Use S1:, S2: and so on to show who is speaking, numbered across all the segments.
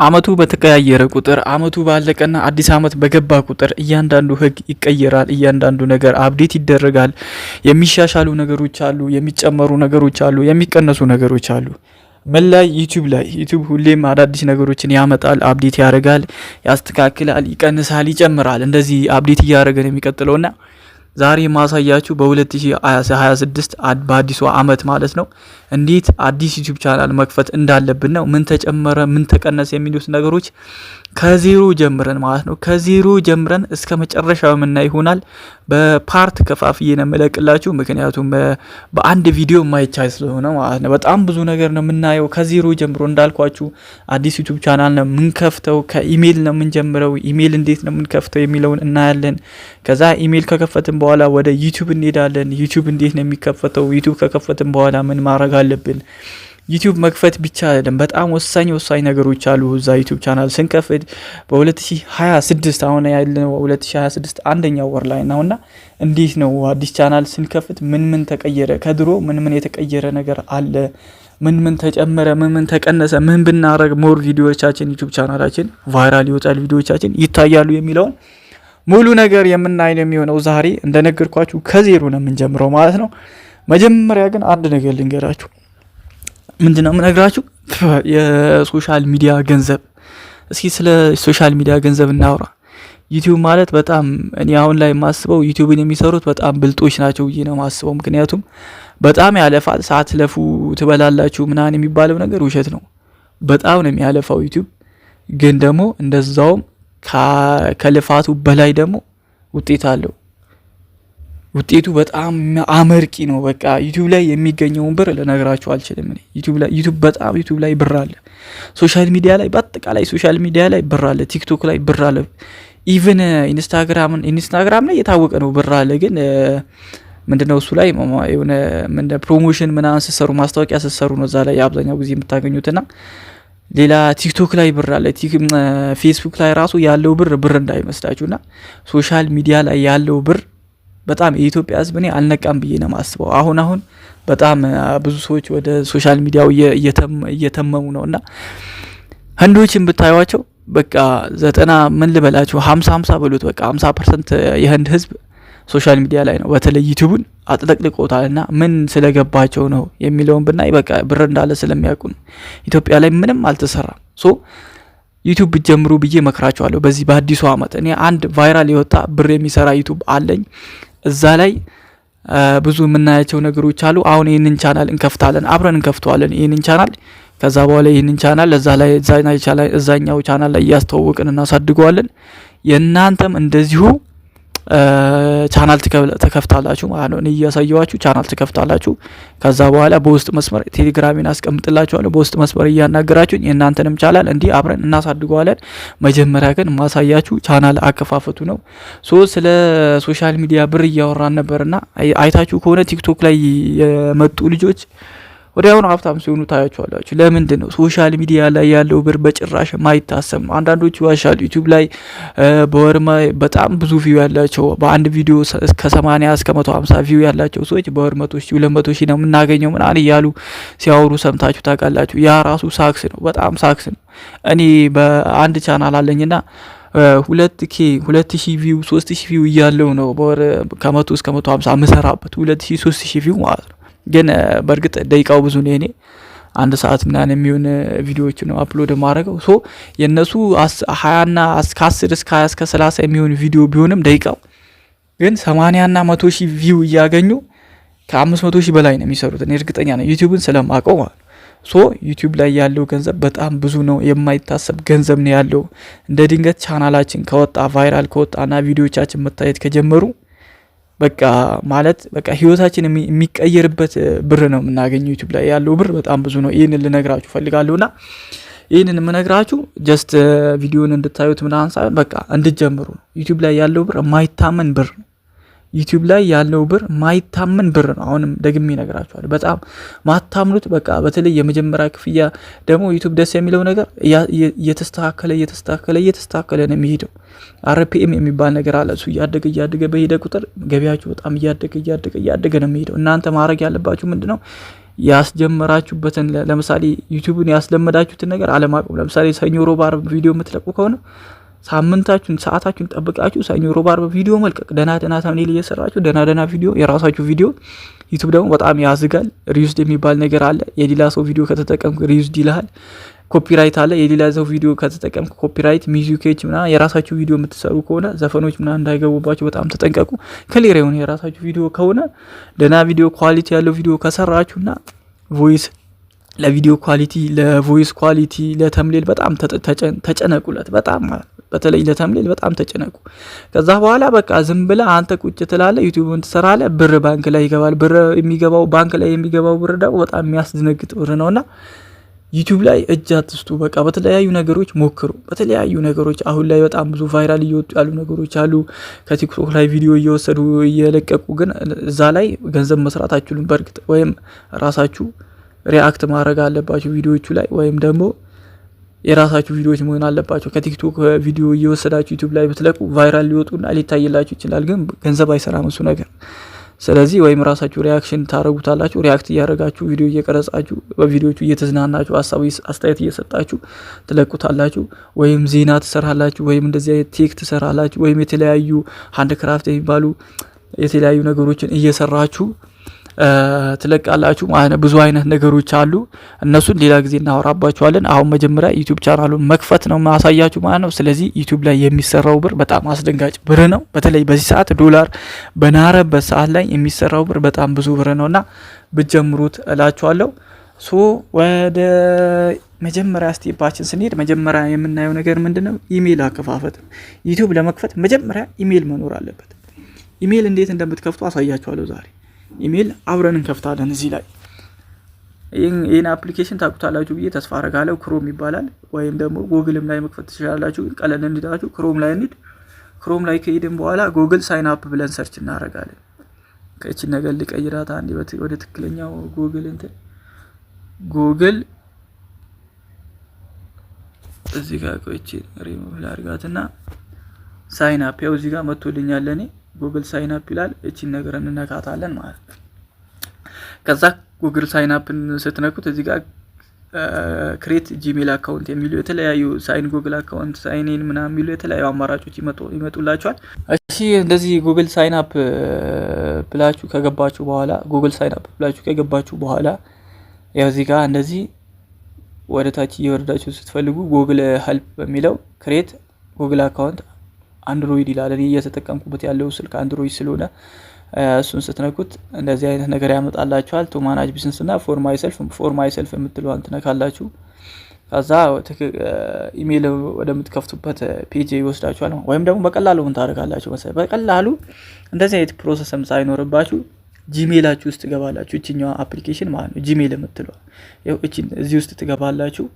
S1: አመቱ በተቀያየረ ቁጥር አመቱ ባለቀና አዲስ አመት በገባ ቁጥር እያንዳንዱ ህግ ይቀየራል። እያንዳንዱ ነገር አፕዴት ይደረጋል። የሚሻሻሉ ነገሮች አሉ፣ የሚጨመሩ ነገሮች አሉ፣ የሚቀነሱ ነገሮች አሉ። ምን ላይ? ዩቲዩብ ሁሌም አዳዲስ ነገሮችን ያመጣል፣ አፕዴት ያደርጋል፣ ያስተካክላል፣ ይቀንሳል፣ ይጨምራል። እንደዚህ አፕዴት እያደረገ ነው የሚቀጥለውና ዛሬ ማሳያችሁ በ2026 በአዲሱ አመት ማለት ነው እንዴት አዲስ ዩቲዩብ ቻናል መክፈት እንዳለብን ነው። ምን ተጨመረ ምን ተቀነሰ የሚሉት ነገሮች ከዜሮ ጀምረን ማለት ነው ከዜሮ ጀምረን እስከ መጨረሻው የምናይ ይሆናል። በፓርት ከፋፍዬ ነው የምለቅላችሁ፣ ምክንያቱም በአንድ ቪዲዮ የማይቻል ስለሆነ ማለት ነው። በጣም ብዙ ነገር ነው የምናየው ከዜሮ ጀምሮ። እንዳልኳችሁ አዲስ ዩቲዩብ ቻናል ነው የምንከፍተው፣ ከኢሜል ነው የምንጀምረው። ኢሜል እንዴት ነው የምንከፍተው የሚለውን እናያለን። ከዛ ኢሜል ከከፈትን በኋላ ወደ ዩቲዩብ እንሄዳለን። ዩቲዩብ እንዴት ነው የሚከፈተው? ዩቲዩብ ከከፈትን በኋላ ምን ማድረግ አለብን? ዩቲዩብ መክፈት ብቻ አይደለም፣ በጣም ወሳኝ ነገሮች አሉ። እዛ ዩቲዩብ ቻናል ስንከፍት በ2026 አሁን ያለነው 2026 አንደኛው ወር ላይ ነውና እንዴት ነው አዲስ ቻናል ስንከፍት ምን ተቀየረ? ከድሮ ምን የተቀየረ ነገር አለ? ምን ተጨመረ? ምን ተቀነሰ? ምን ብናረግ ሞር ቪዲዮዎቻችን ዩቲዩብ ቻናላችን ቫይራል ይወጣል፣ ቪዲዮዎቻችን ይታያሉ የሚለውን ሙሉ ነገር የምናይ ነው የሚሆነው። ዛሬ እንደነገርኳችሁ ከዜሮ ነው የምንጀምረው ማለት ነው። መጀመሪያ ግን አንድ ነገር ልንገራችሁ። ምንድነው የምነግራችሁ? የሶሻል ሚዲያ ገንዘብ። እስኪ ስለ ሶሻል ሚዲያ ገንዘብ እናውራ። ዩቲዩብ ማለት በጣም እኔ አሁን ላይ የማስበው ዩቲዩብን የሚሰሩት በጣም ብልጦች ናቸው ብዬ ነው የማስበው። ምክንያቱም በጣም ያለፋል፣ ሳትለፉ ትበላላችሁ ምናምን የሚባለው ነገር ውሸት ነው። በጣም ነው የሚያለፋው ዩቲዩብ። ግን ደግሞ እንደዛውም ከልፋቱ በላይ ደግሞ ውጤት አለው። ውጤቱ በጣም አመርቂ ነው። በቃ ዩቲዩብ ላይ የሚገኘውን ብር ልነግራችሁ አልችልም። ዩቲዩብ ላይ ብር አለ። ሶሻል ሚዲያ ላይ በአጠቃላይ ሶሻል ሚዲያ ላይ ብር አለ። ቲክቶክ ላይ ብር አለ። ኢቭን ኢንስታግራም ላይ የታወቀ ነው ብር አለ። ግን ምንድነው እሱ ላይ የሆነ ፕሮሞሽን ምናምን ስትሰሩ፣ ማስታወቂያ ስትሰሩ ነው እዛ ላይ አብዛኛው ጊዜ የምታገኙትና ሌላ ቲክቶክ ላይ ብር አለ። ፌስቡክ ላይ ራሱ ያለው ብር እንዳይመስላችሁና ሶሻል ሚዲያ ላይ ያለው ብር በጣም የኢትዮጵያ ሕዝብ እኔ አልነቃም ብዬ ነው የማስበው። አሁን በጣም ብዙ ሰዎች ወደ ሶሻል ሚዲያው እየተመሙ ነውና ህንዶችን ብታዩዋቸው በቃ 90 ምን ልበላችሁ 50 በሉት በቃ 50% የህንድ ሕዝብ ሶሻል ሚዲያ ላይ ነው። በተለይ ዩቲዩብን አጥለቅልቆታልና ምን ስለገባቸው ነው የሚለውን ብናይ በቃ ብር እንዳለ ስለሚያውቁ ነው። ኢትዮጵያ ላይ ምንም አልተሰራም። ዩቲዩብ ብትጀምሩ ብዬ መክራቸዋለሁ። በዚህ በአዲሱ አመት እኔ አንድ ቫይራል የወጣ ብር የሚሰራ ዩቲዩብ አለኝ። እዛ ላይ ብዙ የምናያቸው ነገሮች አሉ። አሁን ይህንን ቻናል እንከፍታለን፣ አብረን እንከፍተዋለን ይህንን ቻናል። ከዛ በኋላ ይህንን ቻናል እዛኛው ቻናል ላይ እያስተዋወቅን እናሳድገዋለን። የእናንተም እንደዚሁ ቻናል ተከፍታላችሁ ማለት ነው። እኔ እያሳየዋችሁ ቻናል ተከፍታላችሁ። ከዛ በኋላ በውስጥ መስመር ቴሌግራሚን አስቀምጥላችኋለሁ። በውስጥ መስመር እያናገራችሁኝ የእናንተንም ቻናል እንዲህ አብረን እናሳድገዋለን። መጀመሪያ ግን ማሳያችሁ ቻናል አከፋፈቱ ነው። ስለ ሶሻል ሚዲያ ብር እያወራን ነበርና አይታችሁ ከሆነ ቲክቶክ ላይ የመጡ ልጆች ወዲያውኑ ሀብታም ሲሆኑ ታያቸዋላችሁ። ለምንድን ነው? ሶሻል ሚዲያ ላይ ያለው ብር በጭራሽ ማይታሰብ ነው። አንዳንዶቹ ይዋሻሉ። ዩቲዩብ ላይ በወርማ በጣም ብዙ ቪው ያላቸው በአንድ ቪዲዮ እስከ 80 እስከ 150 ቪው ያላቸው ሰዎች በወር 100,000 200,000 ነው የምናገኘው ምናምን እያሉ ሲያወሩ ሰምታችሁ ታውቃላችሁ። ያ ራሱ ሳክስ ነው፣ በጣም ሳክስ ነው። እኔ በአንድ ቻናል አለኝና 2,000 ቪው 3,000 ቪው እያለው ነው በወር ከ100 እስከ 150 ምሰራበት 2,000 3,000 ቪው ማለት ነው። ግን በእርግጥ ደቂቃው ብዙ ነው። እኔ አንድ ሰዓት ምናምን የሚሆን ቪዲዮዎች ነው አፕሎድ ማድረገው። የነሱ 20 እና እስከ 10 እስከ 20 እስከ 30 የሚሆን ቪዲዮ ቢሆንም ደቂቃው ግን 80 እና 100,000 ቪው እያገኙ ከ500,000 በላይ ነው የሚሰሩት። እኔ እርግጠኛ ነኝ ዩቲዩብን ስለማውቀው ማለት ነው። ዩቲዩብ ላይ ያለው ገንዘብ በጣም ብዙ ነው፣ የማይታሰብ ገንዘብ ነው ያለው። እንደ ድንገት ቻናላችን ከወጣ ቫይራል ከወጣና ቪዲዮዎቻችን መታየት ከጀመሩ በቃ ህይወታችን የሚቀየርበት ብር ነው የምናገኘው። ዩቲዩብ ላይ ያለው ብር በጣም ብዙ ነው። ይህንን ልነግራችሁ ፈልጋለሁና ይህንን የምነግራችሁ ጀስት ቪዲዮን እንድታዩት ምናምን ሳይሆን በቃ እንድትጀምሩ ነው። ዩቲዩብ ላይ ያለው ብር የማይታመን ብር ነው። ዩቲዩብ ላይ ያለው ብር ማይታመን ብር ነው። አሁንም ደግሜ እነግራችኋለሁ። በጣም ማታምኑት በቃ በተለይ የመጀመሪያ ክፍያ ደግሞ ዩቲዩብ ደስ የሚለው ነገር እየተስተካከለ ነው የሚሄደው። አርፒኤም የሚባል ነገር አለ። እሱ እያደገ በሄደ ቁጥር ገቢያችሁ በጣም እያደገ ነው የሚሄደው። እናንተ ማድረግ ያለባችሁ ምንድነው? ያስጀመራችሁበትን ለምሳሌ ዩቲዩብን ያስለመዳችሁትን ነገር አለማቆም። ለምሳሌ ሰኞ ሮብ አርብ ቪዲዮ የምትለቁ ከሆነ ሳምንታችሁን ሰዓታችሁን ጠብቃችሁ ሰኞ ሮብ አርብ ቪዲዮ መልቀቅ፣ ደና ታምኔል እየሰራችሁ ደና ቪዲዮ የራሳችሁ ቪዲዮ። ዩቲዩብ ደግሞ በጣም ያዝጋል። ሪዩዝድ የሚባል ነገር አለ። የሌላ ሰው ቪዲዮ ከተጠቀምክ ሪዩዝድ ይልሃል። ኮፒራይት አለ። የሌላ ሰው ቪዲዮ ከተጠቀምክ ኮፒራይት፣ ሚውዚኮች ምናምን የራሳችሁ ቪዲዮ የምትሰሩ ከሆነ ዘፈኖች ምናምን እንዳይገቡባችሁ በጣም ተጠንቀቁ። ክሊር የሆነ የራሳችሁ ቪዲዮ ከሆነ ደና ቪዲዮ ኳሊቲ ያለው ቪዲዮ ከሰራችሁና ቮይስ ለቪዲዮ ኳሊቲ ለቮይስ ኳሊቲ ለተምሌል በጣም ተጨነቁለት። በጣም በተለይ ለተምሌል በጣም ተጨነቁ። ከዛ በኋላ በቃ ዝም ብለህ አንተ ቁጭ ትላለህ፣ ዩቲዩብን ትሰራለህ፣ ብር ባንክ ላይ ይገባል። ብር የሚገባው ባንክ ላይ የሚገባው ብር ደግሞ በጣም የሚያስደነግጥ ብር ነውና ዩቲዩብ ላይ እጅ አትስጡ። በቃ በተለያዩ ነገሮች ሞክሩ። በተለያዩ ነገሮች አሁን ላይ በጣም ብዙ ቫይራል እየወጡ ያሉ ነገሮች አሉ። ከቲክቶክ ላይ ቪዲዮ እየወሰዱ እየለቀቁ ግን እዛ ላይ ገንዘብ መስራት አትችሉም። በእርግጥ ወይም ራሳችሁ ሪአክት ማድረግ አለባችሁ ቪዲዮዎቹ ላይ ወይም ደግሞ የራሳችሁ ቪዲዮዎች መሆን አለባቸው። ከቲክቶክ ቪዲዮ እየወሰዳችሁ ዩቲዩብ ላይ ብትለቁ ቫይራል ሊወጡና ሊታይላችሁ ይችላል፣ ግን ገንዘብ አይሰራም እሱ ነገር። ስለዚህ ወይም ራሳችሁ ሪአክሽን ታረጉታላችሁ። ሪአክት እያደረጋችሁ ቪዲዮ እየቀረጻችሁ በቪዲዮቹ እየተዝናናችሁ አስተያየት እየሰጣችሁ ትለቁታላችሁ። ወይም ዜና ትሰራላችሁ፣ ወይም እንደዚህ አይነት ቴክ ትሰራላችሁ፣ ወይም የተለያዩ ሃንድ ክራፍት የሚባሉ የተለያዩ ነገሮችን እየሰራችሁ ትለቃላችሁ ማለት ነው። ብዙ አይነት ነገሮች አሉ። እነሱን ሌላ ጊዜ እናወራባቸዋለን። አሁን መጀመሪያ ዩቲዩብ ቻናሉን መክፈት ነው ማሳያችሁ ማለት ነው። ስለዚህ ዩቲዩብ ላይ የሚሰራው ብር በጣም አስደንጋጭ ብር ነው። በተለይ በዚህ ሰዓት ዶላር በናረበት ሰዓት ላይ የሚሰራው ብር በጣም ብዙ ብር ነውና ብትጀምሩት እላችኋለሁ። ወደ መጀመሪያ ስቴፓችን ስንሄድ መጀመሪያ የምናየው ነገር ምንድነው? ኢሜል አከፋፈት። ዩቲዩብ ለመክፈት መጀመሪያ ኢሜል መኖር አለበት። ኢሜል እንዴት እንደምትከፍቱ አሳያችኋለሁ ዛሬ። ኢሜል አብረን እንከፍታለን። እዚህ ላይ ይህን አፕሊኬሽን ታቁታላችሁ ብዬ ተስፋ አረጋለሁ። ክሮም ይባላል፣ ወይም ደግሞ ጉግልም ላይ መክፈት ትችላላችሁ። ቀለል እንዲላችሁ ክሮም ላይ እንሂድ። ክሮም ላይ ከሄድን በኋላ ጉግል ሳይን አፕ ብለን ሰርች እናደርጋለን። ከእቺ ነገር ልቀይራት አንዴ ወደ ትክክለኛው ጉግል ጉግል እዚህ ጋር ቆይቼ ሪሙቭ ላድርጋትና ሳይን አፕ ያው እዚህ ጋር መጥቶልኛል ለኔ ጉግል ሳይን አፕ ይላል። እቺን ነገር እንነካታለን ማለት ነው። ከዛ ጉግል ሳይን አፕን ስትነኩት እዚህ ጋር ክሬት ጂሜል አካውንት የሚሉ የተለያዩ ሳይን ጉግል አካውንት ሳይን ኢን ምናምን የሚሉ የተለያዩ አማራጮች ይመጡላችኋል። እሺ እንደዚህ ጉግል ሳይን አፕ ብላችሁ ከገባችሁ በኋላ ያው እዚህ ጋር እንደዚህ ወደ ታች እየወረዳችሁ ስትፈልጉ ጉግል ሄልፕ በሚለው ክሬት ጉግል አካውንት አንድሮይድ ይላል። እኔ እየተጠቀምኩበት ያለው ስልክ አንድሮይድ ስለሆነ እሱን ስትነኩት እንደዚህ አይነት ነገር ያመጣላችኋል። ቱ ማናጅ ቢዝነስ እና ፎር ማይ ሰልፍ የምትለዋን ትነካላችሁ። ከዛ ኢሜል ወደምትከፍቱበት ፔጅ ይወስዳችኋል። ወይም ደግሞ በቀላሉ ምን ታደርጋላችሁ መሰለኝ? በቀላሉ እንደዚህ አይነት ፕሮሰስም ሳይኖርባችሁ ጂሜላችሁ ውስጥ ትገባላችሁ። እቺኛዋ አፕሊኬሽን ማለት ነው ጂሜል የምትለዋ ያው እዚህ ውስጥ ትገባላችሁ።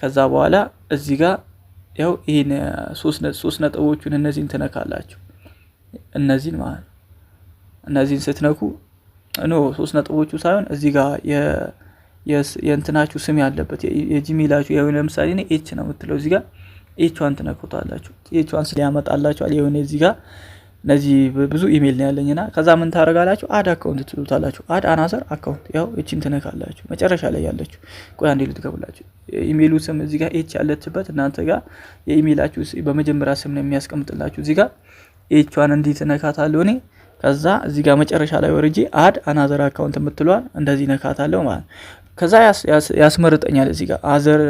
S1: ከዛ በኋላ እዚህ ጋር ያው ይሄን ሶስት ነጥቦቹን እነዚህን ትነካላችሁ። እነዚህን ማለት እነዚህን ስትነኩ ሶስት ነጥቦቹ ሳይሆን እዚህ ጋር የእንትናችሁ ስም ያለበት የጂሜላችሁ ያው ለምሳሌ እኔ ኤች ነው የምትለው እዚህ ጋር ኤችዋን ትነኩታላችሁ። ኤችዋን ስለያመጣላችኋል። የሆነ እዚህ ጋር እነዚህ ብዙ ኢሜል ነው ያለኝና ከዛ ምን ታረጋላችሁ? አድ አካውንት ትሉታላችሁ። አድ አናዘር አካውንት ያው እቺን ትነካላችሁ። መጨረሻ ላይ ያለችው ቆይ አንዴ ልትገቡላችሁ። ኢሜሉ ስም እዚህ ጋር ኤች ያለችበት እናንተ ጋር የኢሜላችሁ በመጀመሪያ ስም ነው የሚያስቀምጥላችሁ። እዚህ ጋር ኤችዋን እንዲህ ትነካታለሁ እኔ። ከዛ እዚህ ጋር መጨረሻ ላይ ወርጄ አድ አናዘር አካውንት የምትሏል እንደዚህ ነካታለሁ ማለት ነው። ከዛ ያስመርጠኛል እዚህ ጋር አዘር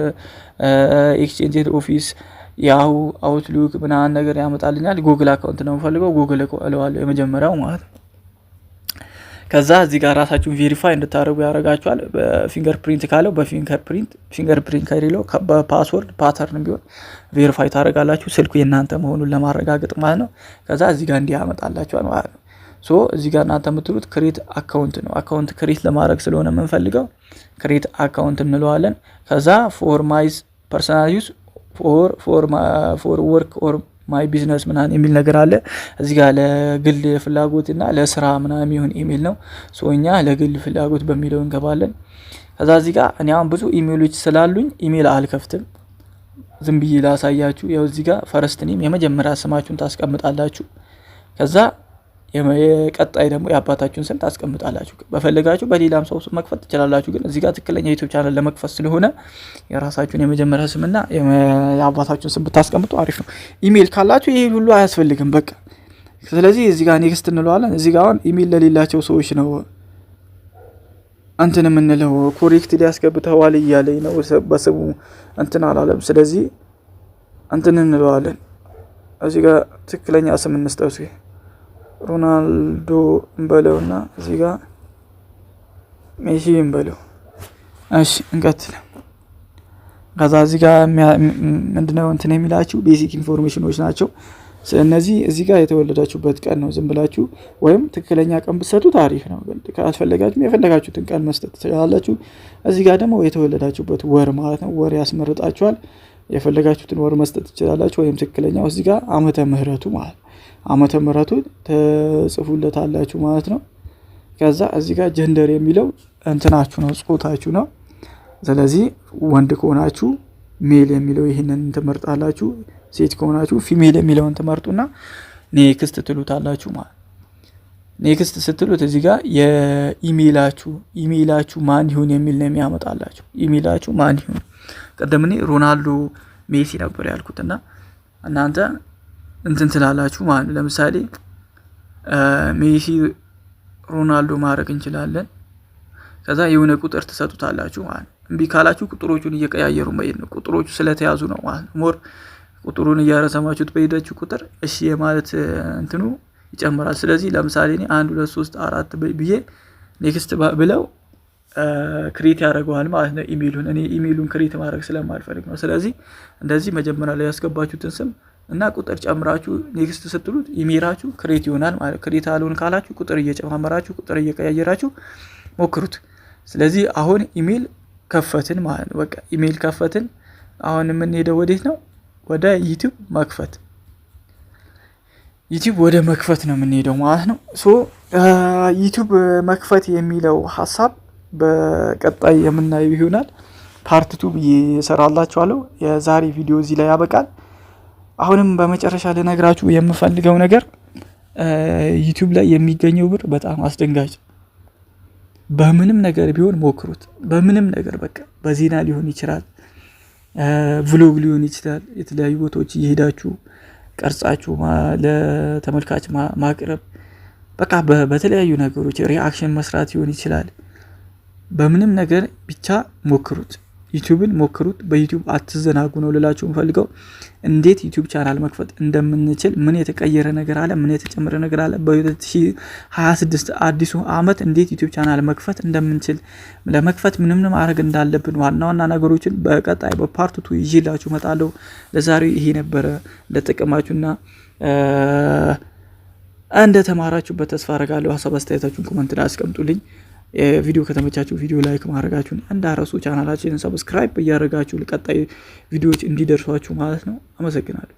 S1: ኤክስቼንጅ ኦፊስ ያው አውትሉክ ምናምን ነገር ያመጣልኛል። ጉግል አካውንት ነው የምፈልገው ጉግል እለዋለሁ የመጀመሪያው ማለት ነው። ከዛ እዚህ ጋር ራሳችሁን ቬሪፋይ እንድታደርጉ ያደርጋችኋል። በፊንገር ፕሪንት ካለው ፊንገር ፕሪንት ከሌለው በፓስወርድ ፓተርን ቢሆን ቬሪፋይ ታደርጋላችሁ ስልኩ የእናንተ መሆኑን ለማረጋገጥ ማለት ነው። ከዛ እዚህ ጋር እንዲህ ያመጣላችኋል ማለት ነው። እዚህ ጋር እናንተ የምትሉት ክሬት አካውንት ነው። አካውንት ክሬት ለማድረግ ስለሆነ የምንፈልገው ክሬት አካውንት እንለዋለን። ከዛ ፎር ማይ ፐርሰናል ዩዝ ፎር ወርክ ኦር ማይ ቢዝነስ ምናምን የሚል ነገር አለ። እዚህ ጋር ለግል ፍላጎትና ለስራ ምናምን የሚሆን ኢሜል ነው። እኛ ለግል ፍላጎት በሚለው እንገባለን። ከዛ እዚህ ጋር እኔ አሁን ብዙ ኢሜሎች ስላሉኝ ኢሜል አልከፍትም። ዝም ብዬ ላሳያችሁ። ያው እዚህ ጋር ፈረስት ኔም የመጀመሪያ ስማችሁን ታስቀምጣላችሁ። ከዛ የቀጣይ ደግሞ የአባታችሁን ስም ታስቀምጣላችሁ። በፈለጋችሁ በሌላም ሰው ስም መክፈት ትችላላችሁ። ግን እዚህ ጋር ትክክለኛ ዩቲዩብ ቻናል ለመክፈት ስለሆነ የራሳችሁን የመጀመሪያ ስምና የአባታችሁን ስም ብታስቀምጡ አሪፍ ነው። ኢሜል ካላችሁ ይሄ ሁሉ አያስፈልግም በቃ። ስለዚህ እዚህ ጋር ኔክስት እንለዋለን። እዚህ ጋር አሁን ኢሜል ለሌላቸው ሰዎች ነው እንትን የምንለው። ኮሬክት ሊያስገብተዋል እያለኝ ነው በስሙ እንትን አላለም። ስለዚህ እንትን እንለዋለን። እዚህ ጋር ትክክለኛ ስም እንስጠው። ሮናልዶ እንበለውና እዚህ ጋር ሜሲ እንበለው። እሺ እንቀጥል። ከዛ እዚህ ጋር ምንድነው እንትን የሚላችሁ ቤሲክ ኢንፎርሜሽኖች ናቸው። ስለዚህ እዚህ ጋር የተወለዳችሁበት ቀን ነው። ዝም ብላችሁ ወይም ትክክለኛ ቀን ብትሰጡት አሪፍ ነው። ግን ካልፈለጋችሁ የፈለጋችሁትን ቀን መስጠት ትችላላችሁ። እዚህ ጋር ደግሞ የተወለዳችሁበት ወር ማለት ነው። ወር ያስመርጣችኋል። የፈለጋችሁትን ወር መስጠት ትችላላችሁ። ወይም ትክክለኛው እዚህ ጋር ዓመተ ምህረቱ ማለት ነው። ዓመተ ምህረቱን ተጽፉለታላችሁ ማለት ነው። ከዛ እዚህ ጋር ጀንደር የሚለው እንትናችሁ ነው፣ ጾታችሁ ነው። ስለዚህ ወንድ ከሆናችሁ ሜል የሚለው ይሄንን ትመርጣላችሁ። ሴት ከሆናችሁ ፊሜል የሚለውን ትመርጡና ኔክስት ትሉታላችሁ ማለት። ኔክስት ስትሉት እዚህ ጋር ኢሜይላችሁ ማን ይሁን የሚል ነው የሚያመጣላችሁ። ኢሜይላችሁ ማን ይሁን። ቀደም እኔ ሮናልዶ ሜሲ ነበር ያልኩትና እናንተ እንትን ትላላችሁ ማለት ነው። ለምሳሌ ሜሲ ሮናልዶ ማድረግ እንችላለን። ከዛ የሆነ ቁጥር ትሰጡታላችሁ ማለት ነው። እምቢ ካላችሁ ቁጥሮቹን እየቀያየሩ መሄድ ነው። ቁጥሮቹ ስለተያዙ ነው ማለት ነው። ሞር ቁጥሩን እያረሰማችሁት በሄዳችሁ ቁጥር እሺ የማለት እንትኑ ይጨምራል። ስለዚህ ለምሳሌ እኔ 1 2 3 4 ብዬ ኔክስት ብለው ክሬት ያደርገዋል ማለት ነው ኢሜይሉን። እኔ ኢሜይሉን ክሬት ማድረግ ስለማልፈልግ ነው። ስለዚህ እንደዚህ መጀመሪያ ላይ ያስገባችሁትን ስም እና ቁጥር ጨምራችሁ ኔክስት ስትሉት ኢሜይላችሁ ክሬት ይሆናል ማለት። ክሬት አልሆን ካላችሁ ቁጥር እየጨማመራችሁ ቁጥር እየቀያየራችሁ ሞክሩት። ስለዚህ አሁን ኢሜይል ከፈትን ማለት ነው። በቃ ኢሜይል ከፈትን። አሁን የምንሄደው ወዴት ነው? ወደ ዩቲዩብ መክፈት። ዩቲዩብ ወደ መክፈት ነው የምንሄደው ማለት ነው። ዩቲዩብ መክፈት የሚለው ሀሳብ በቀጣይ የምናየው ይሆናል። ፓርት 2 ብዬ እሰራላችኋለሁ። የዛሬ ቪዲዮ እዚህ ላይ ያበቃል። አሁንም በመጨረሻ ልነግራችሁ የምፈልገው ነገር ዩቲዩብ ላይ የሚገኘው ብር በጣም አስደንጋጭ። በምንም ነገር ቢሆን ሞክሩት። በምንም ነገር በቃ በዜና ሊሆን ይችላል፣ ቭሎግ ሊሆን ይችላል። የተለያዩ ቦታዎች እየሄዳችሁ ቀርጻችሁ ለተመልካች ማቅረብ፣ በቃ በተለያዩ ነገሮች ሪአክሽን መስራት ሊሆን ይችላል። በምንም ነገር ብቻ ሞክሩት። ዩቲዩብን ሞክሩት። በዩቲዩብ አትዘናጉ ነው ልላችሁ ፈልገው። እንዴት ዩቲዩብ ቻናል መክፈት እንደምንችል፣ ምን የተቀየረ ነገር አለ፣ ምን የተጨመረ ነገር አለ፣ በ2026 አዲሱ አመት እንዴት ዩቲዩብ ቻናል መክፈት እንደምንችል፣ ለመክፈት ምንም ማድረግ እንዳለብን ዋና ዋና ነገሮችን በቀጣይ በፓርት 2 ይዤላችሁ እመጣለሁ። ለዛሬው ይሄ ነበረ። ለጥቅማችሁና እንደተማራችሁበት ተስፋ አደርጋለሁ። ሀሳብ አስተያየታችሁን ኮሜንት ላይ አስቀምጡልኝ። ቪዲዮ ከተመቻችሁ ቪዲዮ ላይክ ማድረጋችሁን እንዳረሱ፣ ቻናላችንን ሰብስክራይብ እያደረጋችሁ ለቀጣይ ቪዲዮዎች እንዲደርሷችሁ ማለት ነው። አመሰግናለሁ።